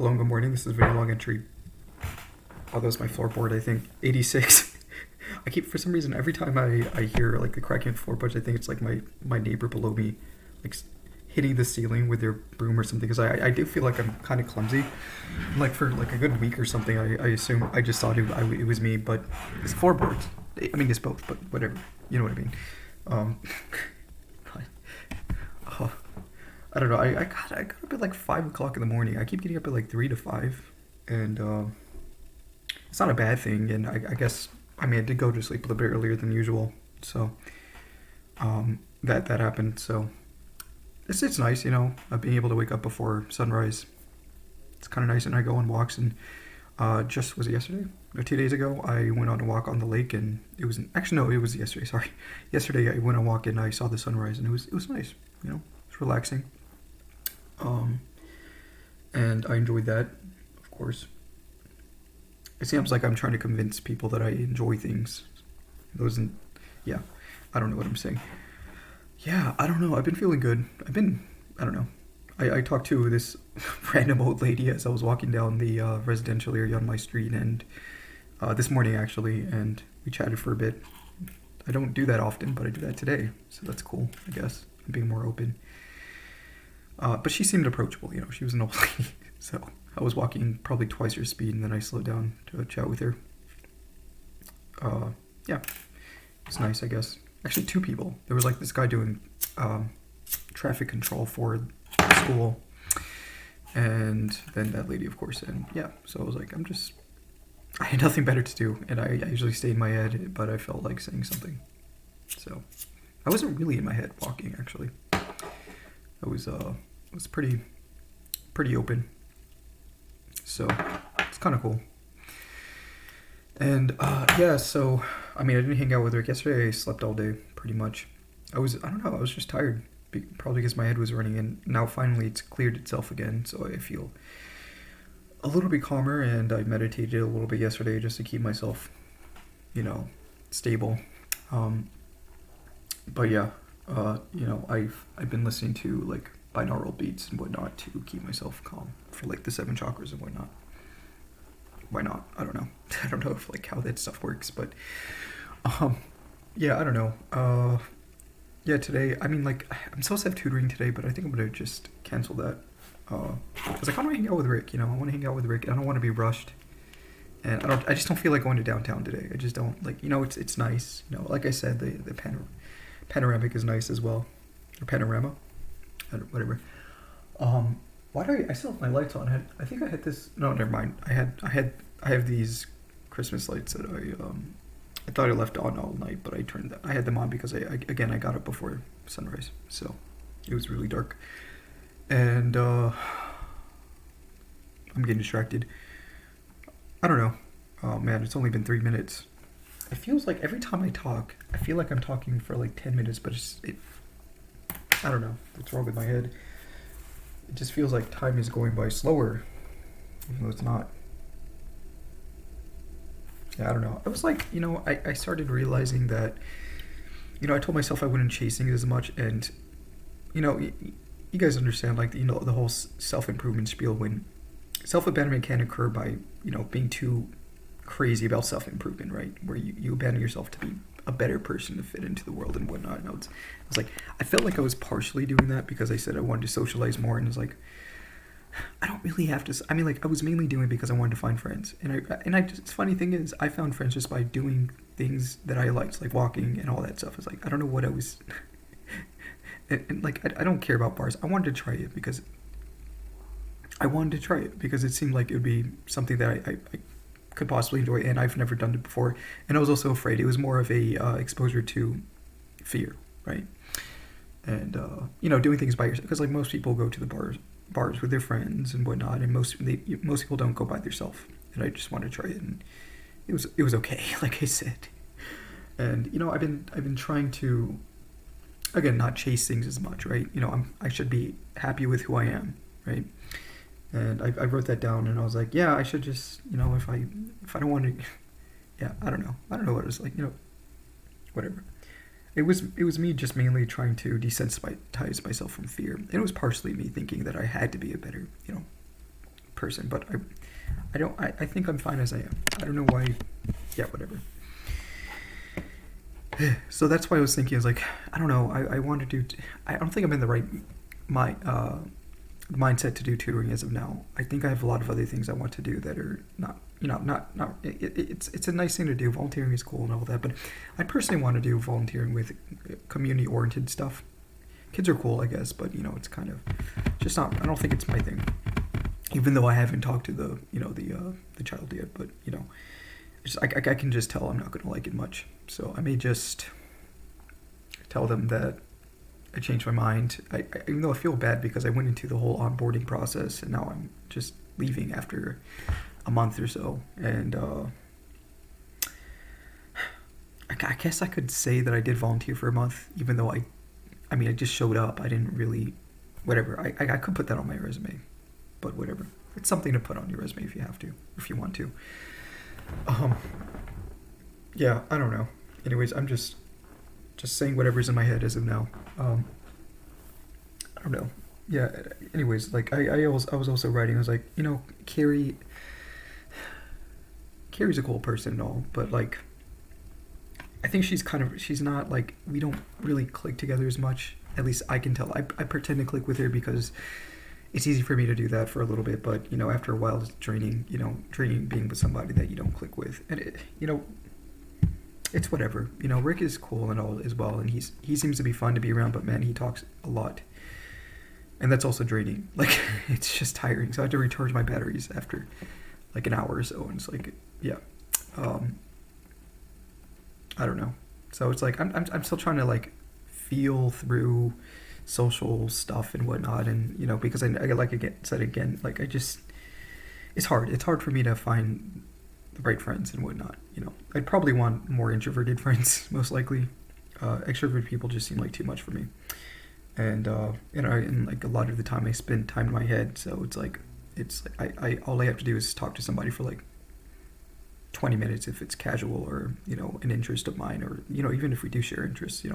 Hello and good morning. This is a very long entry. Oh, that was my floorboard, I think. 86. I keep, for some reason, every time I hear like the cracking of the floorboards, I think it's like my neighbor below me, like hitting the ceiling with their broom or something. Because I do feel like I'm kind of clumsy. Like for like a good week or something, I assume I just thought it was me, but it's floorboards. I mean, it's both, but whatever. You know what I mean. Um, uh, I don't know. I got up at like 5 o'clock in the morning. I keep getting up at like 3 to 5, and it's not a bad thing. And I guess I mean I did go to sleep a little bit earlier than usual, so that happened. So it's nice, being able to wake up before sunrise. It's kind of nice, and I go on walks. And just was it yesterday or 2 days ago? I went on a walk on the lake, and it was actually no, it was yesterday. Sorry, yesterday I went on a walk and I saw the sunrise, and it was nice. It's relaxing. And I enjoyed that, of course. It seems like I'm trying to convince people that I enjoy things. Yeah, I don't know what I'm saying. Yeah, I don't know. I've been feeling good. I don't know. I talked to this random old lady as I was walking down the residential area on my street, and this morning actually, and we chatted for a bit. I don't do that often, but I do that today, so that's cool, I guess. I'm being more open. But she seemed approachable, she was an old lady. So I was walking probably twice her speed, and then I slowed down to chat with her. Yeah, it's nice, I guess. Actually, two people. There was like this guy doing traffic control for the school, and then that lady, of course. And yeah, so I was like, I had nothing better to do, and I usually stay in my head, but I felt like saying something. So I wasn't really in my head walking, actually. I was pretty open, so it's kind of cool. And yeah, so I mean, I didn't hang out with Rick yesterday. I slept all day, pretty much. I don't know, I was just tired, probably because my head was running, and now finally it's cleared itself again, so I feel a little bit calmer. And I meditated a little bit yesterday just to keep myself, stable. But yeah, I've been listening to like binaural beats and whatnot to keep myself calm for like the 7 chakras and whatnot. Why not? I don't know. I don't know if like how that stuff works, but yeah, I don't know. Yeah, today, I mean, like, I'm supposed to have tutoring today, but I think I'm gonna just cancel that. Because I kind of want to hang out with Rick. I want to hang out with Rick. I don't want to be rushed, and I just don't feel like going to downtown today. I just don't like. It's nice. Like I said, the panoramic is nice as well, or panorama, whatever. Why do I still have my lights on? I think I had this. No, never mind. I have these Christmas lights that I thought I left on all night, but I had them on because I got up before sunrise, so it was really dark, and I'm getting distracted. I don't know. Oh man, it's only been 3 minutes. It feels like every time I talk, I feel like I'm talking for like 10 minutes, but I don't know what's wrong with my head. It just feels like time is going by slower, even though it's not. Yeah, I don't know. I was like, I started realizing that, I told myself I wouldn't chase things as much, and, you guys understand, like, the whole self-improvement spiel, when self-abandonment can occur by, being too crazy about self-improvement, right? Where you abandon yourself to be a better person to fit into the world and whatnot. And I was like, I felt like I was partially doing that because I said I wanted to socialize more, and it's like, I don't really have to. I mean, like, I was mainly doing it because I wanted to find friends, and I just, funny thing is, I found friends just by doing things that I liked, like walking and all that stuff. It's like, I don't know what I was, and like, I don't care about bars. I wanted to try it because it seemed like it would be something that I could possibly enjoy, and I've never done it before, and I was also afraid. It was more of a exposure to fear, right? And doing things by yourself, because like most people go to the bars with their friends and whatnot, and most people don't go by themselves. And I just wanted to try it, and it was okay, like I said. And I've been trying to, again, not chase things as much, right? I should be happy with who I am, right? And I wrote that down, and I was like, yeah, I should just, if I don't want to, yeah, I don't know what it was like, whatever. It was me just mainly trying to desensitize myself from fear. And it was partially me thinking that I had to be a better, person, but I think I'm fine as I am. I don't know why. Yeah, whatever. So that's why I was thinking, is like, I don't know, I want to do, I don't think I'm in the right mindset to do tutoring as of now. I think I have a lot of other things I want to do that are not, it's a nice thing to do. Volunteering is cool and all that, but I personally want to do volunteering with community-oriented stuff. Kids are cool, I guess, but, it's kind of just not, I don't think it's my thing. Even though I haven't talked to the child yet, but, I can just tell I'm not going to like it much. So I may just tell them that I changed my mind. Even though I feel bad because I went into the whole onboarding process and now I'm just leaving after a month or so. And I guess I could say that I did volunteer for a month, even though I just showed up. I didn't really, whatever. I could put that on my resume, but whatever. It's something to put on your resume if you have to, if you want to. Yeah, I don't know. Anyways, I'm just saying whatever's in my head as of now. I don't know. Yeah. Anyways, like I was also writing. I was like, Carrie's a cool person and all, but like, I think she's not like, we don't really click together as much. At least I can tell. I pretend to click with her because it's easy for me to do that for a little bit, but after a while it's draining. Draining being with somebody that you don't click with, and it's whatever. Rick is cool and all as well, and he seems to be fun to be around, but man, he talks a lot. And that's also draining. Like, it's just tiring. So I have to recharge my batteries after like an hour or so, and it's like, yeah. I don't know. So it's like I'm still trying to like feel through social stuff and whatnot, and because I like said again, like it's hard. It's hard for me to find the right friends and whatnot. I'd probably want more introverted friends, most likely. Extroverted people just seem like too much for me. And and like a lot of the time I spend time in my head, so it's like I all I have to do is talk to somebody for like 20 minutes if it's casual or an interest of mine, or even if we do share interests.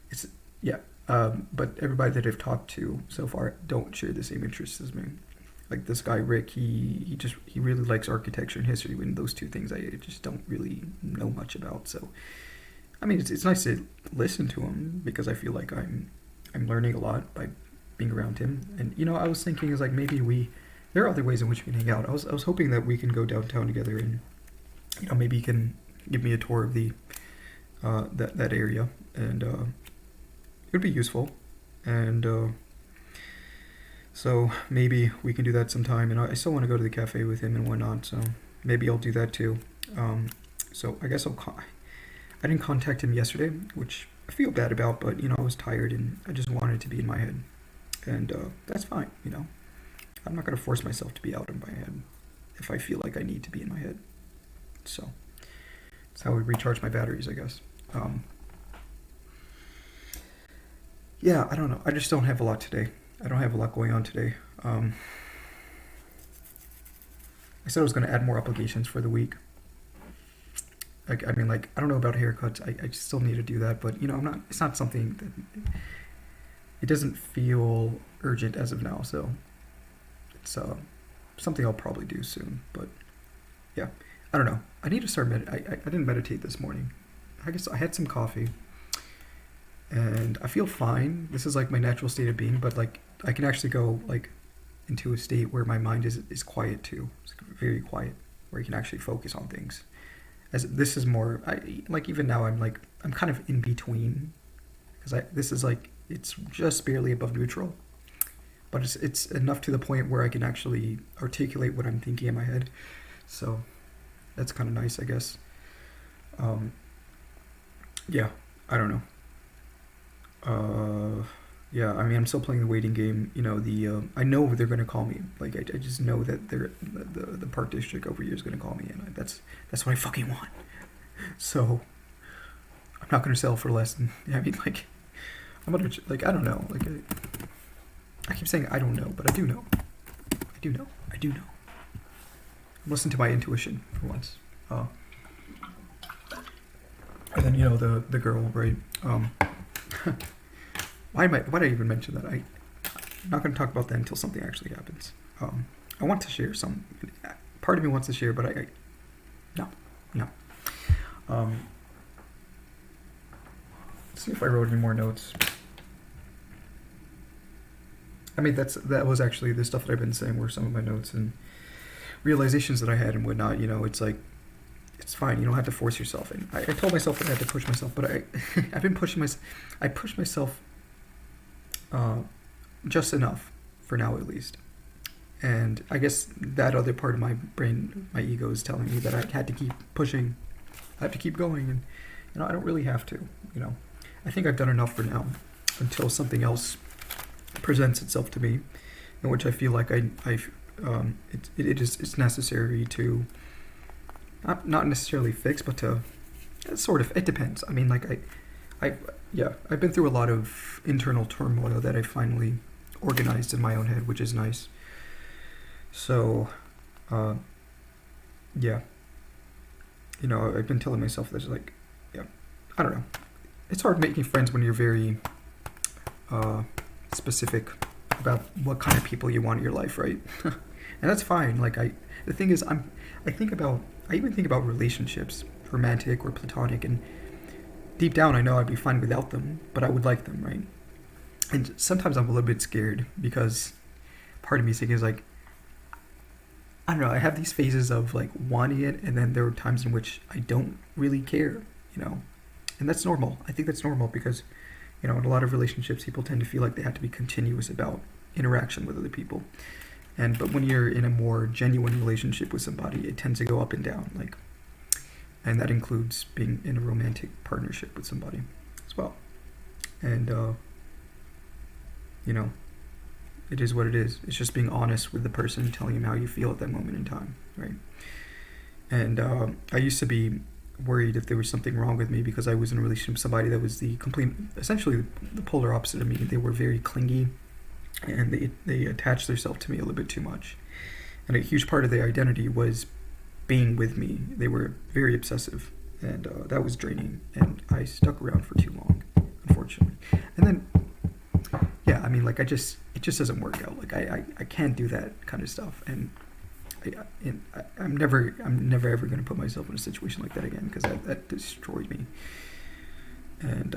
It's yeah. But everybody that I've talked to so far don't share the same interests as me. Like this guy Rick, he really likes architecture and history, when those two things I just don't really know much about. So I mean, it's nice to listen to him because I feel like I'm learning a lot by being around him. And I was thinking is like maybe there are other ways in which we can hang out. I was hoping that we can go downtown together, and maybe you can give me a tour of the that area, and it would be useful. And so maybe we can do that sometime. And I still want to go to the cafe with him and whatnot, so maybe I'll do that too. So I guess I didn't contact him yesterday, which I feel bad about, but I was tired and I just wanted it to be in my head, and that's fine. I'm not gonna force myself to be out in my head if I feel like I need to be in my head. So that's how I recharge my batteries, I guess. Yeah, I don't know. I just don't have a lot today. I don't have a lot going on today. I said I was going to add more applications for the week. Like, I don't know about haircuts. I still need to do that, but I'm not. It's not something that. It doesn't feel urgent as of now, so it's something I'll probably do soon. But yeah, I don't know. I need to start I didn't meditate this morning. I guess I had some coffee, and I feel fine. This is like my natural state of being, but like I can actually go like into a state where my mind is quiet too. It's very quiet, where you can actually focus on things. As this is more, like even now I'm kind of in between, because this is like it's just barely above neutral, but it's enough to the point where I can actually articulate what I'm thinking in my head. So that's kind of nice, I guess. Yeah, I don't know. Yeah, I'm still playing the waiting game. I know they're gonna call me. Like I just know that the park district over here is gonna call me, and that's what I fucking want. So I'm not gonna sell for less than. Like I'm gonna like I don't know. Like I keep saying I don't know, but I do know. I do know. Listen to my intuition for once. And then the girl, right? Why did I even mention that? I'm not going to talk about that until something actually happens. I want to share some. Part of me wants to share, but I no, no. Um, let's see if I wrote any more notes. I mean, that was actually the stuff that I've been saying were some of my notes and realizations that I had and whatnot. You know, it's like, it's fine. You don't have to force yourself. And I told myself that I had to push myself, but I've been pushing myself. I push myself just enough for now, at least. And I guess that other part of my brain, my ego, is telling me that I had to keep pushing. I have to keep going, and I don't really have to. I think I've done enough for now, until something else presents itself to me, in which I feel like it's necessary to not necessarily fix, but to sort of. It depends. I mean, like I've been through a lot of internal turmoil that I finally organized in my own head, which is nice. So, yeah. I've been telling myself this, like, yeah, I don't know. It's hard making friends when you're very specific about what kind of people you want in your life, right? And that's fine. Like, the thing is, I even think about relationships, romantic or platonic, and deep down I know I'd be fine without them, but I would like them, right? And sometimes I'm a little bit scared because part of me is thinking, like, I don't know, I have these phases of like wanting it, and then there are times in which I don't really care, and that's normal. I think that's normal because, in a lot of relationships, people tend to feel like they have to be continuous about interaction with other people. But when you're in a more genuine relationship with somebody, it tends to go up and down, and that includes being in a romantic partnership with somebody as well. And, it is what it is. It's just being honest with the person, telling them how you feel at that moment in time, right? And I used to be worried if there was something wrong with me because I was in a relationship with somebody that was essentially the polar opposite of me. They were very clingy, and they attached themselves to me a little bit too much. And a huge part of their identity was being with me. They were very obsessive, and that was draining. And I stuck around for too long, unfortunately. And then, yeah, I mean, like, it just doesn't work out. Like, I can't do that kind of stuff, and I'm never ever going to put myself in a situation like that again, because that destroyed me. And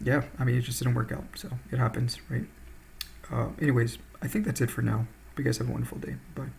yeah, I mean, it just didn't work out, so it happens, right? Anyways, I think that's it for now. Hope you guys have a wonderful day. Bye.